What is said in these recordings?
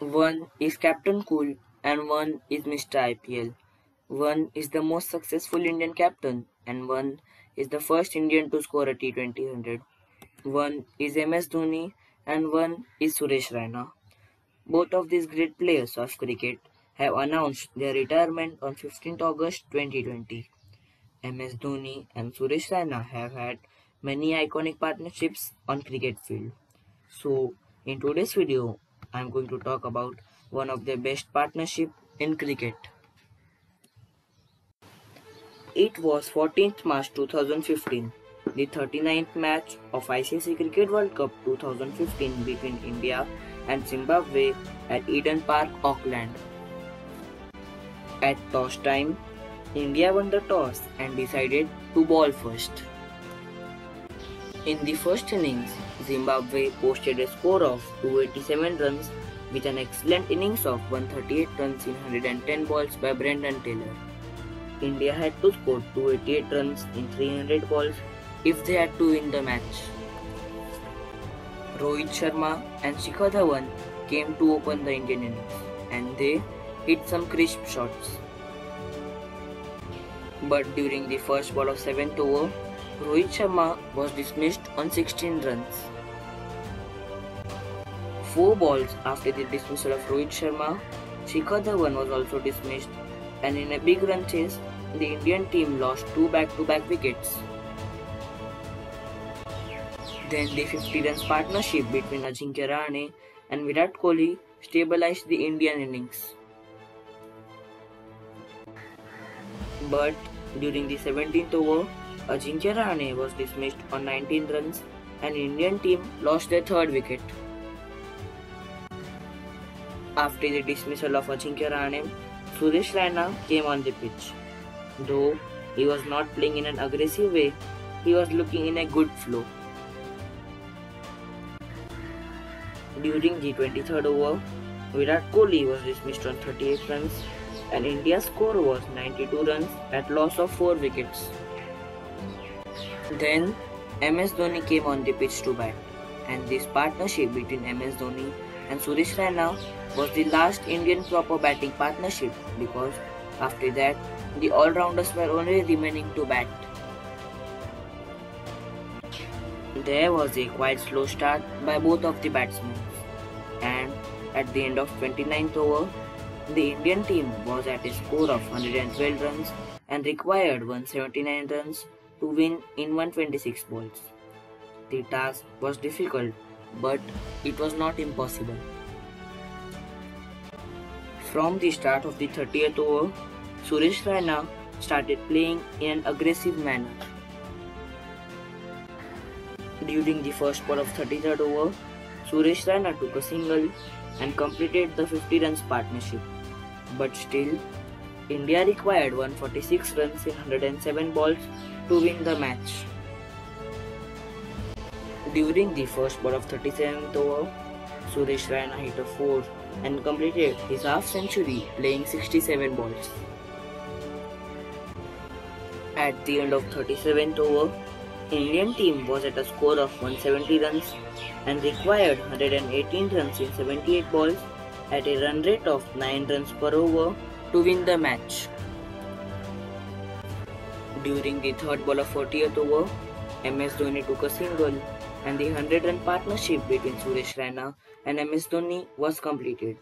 One is Captain Cool and one is Mr. IPL. One is the most successful Indian captain and one is the first Indian to score a T20 100. One is MS Dhoni and one is Suresh Raina. Both of these great players of cricket have announced their retirement on 15th August 2020. MS Dhoni and Suresh Raina have had many iconic partnerships on cricket field. So, in today's video, I am going to talk about one of the best partnership in cricket. It was 14th March 2015, the 39th match of ICC Cricket World Cup 2015 between India and Zimbabwe at Eden Park, Auckland. At toss time, India won the toss and decided to bowl first. In the first innings, Zimbabwe posted a score of 287 runs with an excellent innings of 138 runs in 110 balls by Brendan Taylor. India had to score 288 runs in 300 balls if they had to win the match. Rohit Sharma and Shikhar Dhawan came to open the Indian innings and they hit some crisp shots. But during the first ball of 7th over, Rohit Sharma was dismissed on 16 runs. 4 balls after the dismissal of Rohit Sharma, Shikhar Dhawan was also dismissed, and in a big run chase, the Indian team lost 2 back-to-back wickets. Then the 50 runs partnership between Ajinkya Rahane and Virat Kohli stabilized the Indian innings. But during the 17th over, Ajinkya Rahane was dismissed on 19 runs and Indian team lost their 3rd wicket. After the dismissal of Ajinkya Rahane, Suresh Raina came on the pitch. Though he was not playing in an aggressive way, he was looking in a good flow. During the 23rd over, Virat Kohli was dismissed on 38 runs and India's score was 92 runs at loss of 4 wickets. Then MS Dhoni came on the pitch to bat, and this partnership between MS Dhoni and Suresh Raina was the last Indian proper batting partnership because after that the all-rounders were only remaining to bat. There was a quite slow start by both of the batsmen, and at the end of 29th over, the Indian team was at a score of 112 runs and required 179 runs to win in 126 balls. The task was difficult, but it was not impossible. From the start of the 30th over, Suresh Raina started playing in an aggressive manner. During the first ball of 33rd over, Suresh Raina took a single and completed the 50 runs partnership. But still, India required 146 runs in 107 balls to win the match. During the first ball of 37th over, Suresh Raina hit a 4 and completed his half century playing 67 balls. At the end of 37th over, Indian team was at a score of 170 runs and required 118 runs in 78 balls at a run rate of 9 runs per over to win the match. During the third ball of 40th over, MS Dhoni took a single and the 100-run partnership between Suresh Raina and MS Dhoni was completed.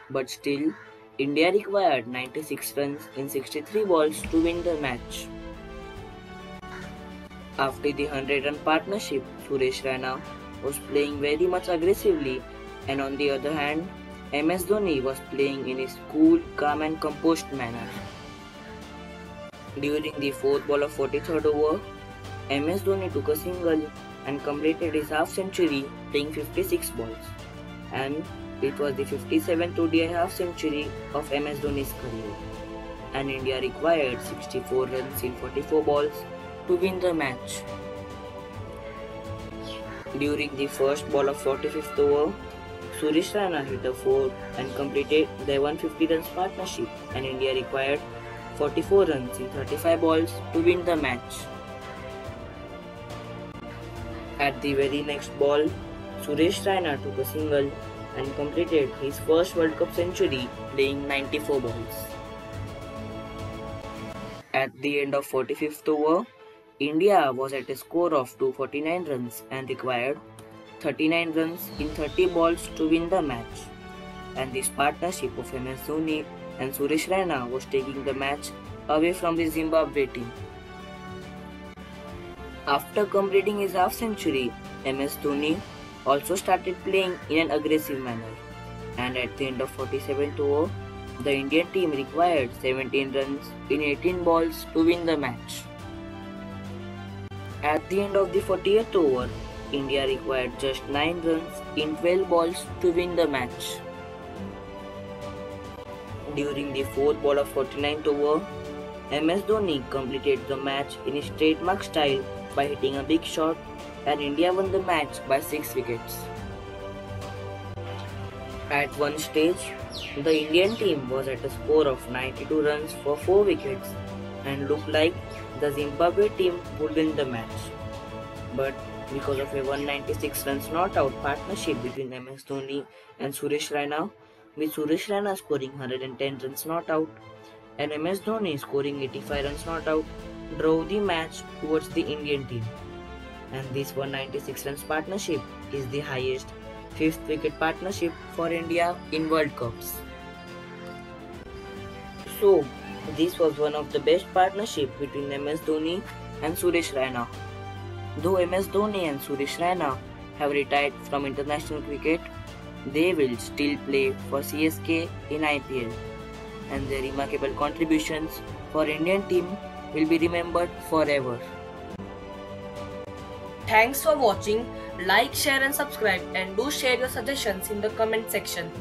But still, India required 96 runs in 63 balls to win the match. After the 100-run partnership, Suresh Raina was playing very much aggressively, and on the other hand, MS Dhoni was playing in his cool, calm and composed manner. During the fourth ball of 43rd over, MS Dhoni took a single and completed his half century playing 56 balls, and it was the 57th ODI half century of MS Dhoni's career, and India required 64 runs in 44 balls to win the match. During the first ball of 45th over, Suresh Raina hit a 4 and completed their 150 runs partnership, and India required 44 runs in 35 balls to win the match. At the very next ball, Suresh Raina took a single and completed his first World Cup century playing 94 balls. At the end of 45th over, India was at a score of 249 runs and required 39 runs in 30 balls to win the match. And this partnership of MS Dhoni and Suresh Raina was taking the match away from the Zimbabwe team. After completing his half century, MS Dhoni also started playing in an aggressive manner, and at the end of 47th over, the Indian team required 17 runs in 18 balls to win the match. At the end of the 40th over, India required just 9 runs in 12 balls to win the match. During the 4th ball of 49th over, MS Dhoni completed the match in his trademark style by hitting a big shot, and India won the match by 6 wickets. At one stage, the Indian team was at a score of 92 runs for 4 wickets and looked like the Zimbabwe team would win the match. But because of a 196 runs not out partnership between MS Dhoni and Suresh Raina, with Suresh Raina scoring 110 runs not out and MS Dhoni scoring 85 runs not out, drove the match towards the Indian team. And this 196 runs partnership is the highest 5th wicket partnership for India in World Cups. So, this was one of the best partnership between MS Dhoni and Suresh Raina. Though MS Dhoni and Suresh Raina have retired from international cricket, they will still play for CSK in IPL, and their remarkable contributions for Indian team will be remembered forever. Thanks for watching. Like, share and subscribe, and do share your suggestions in the comment section.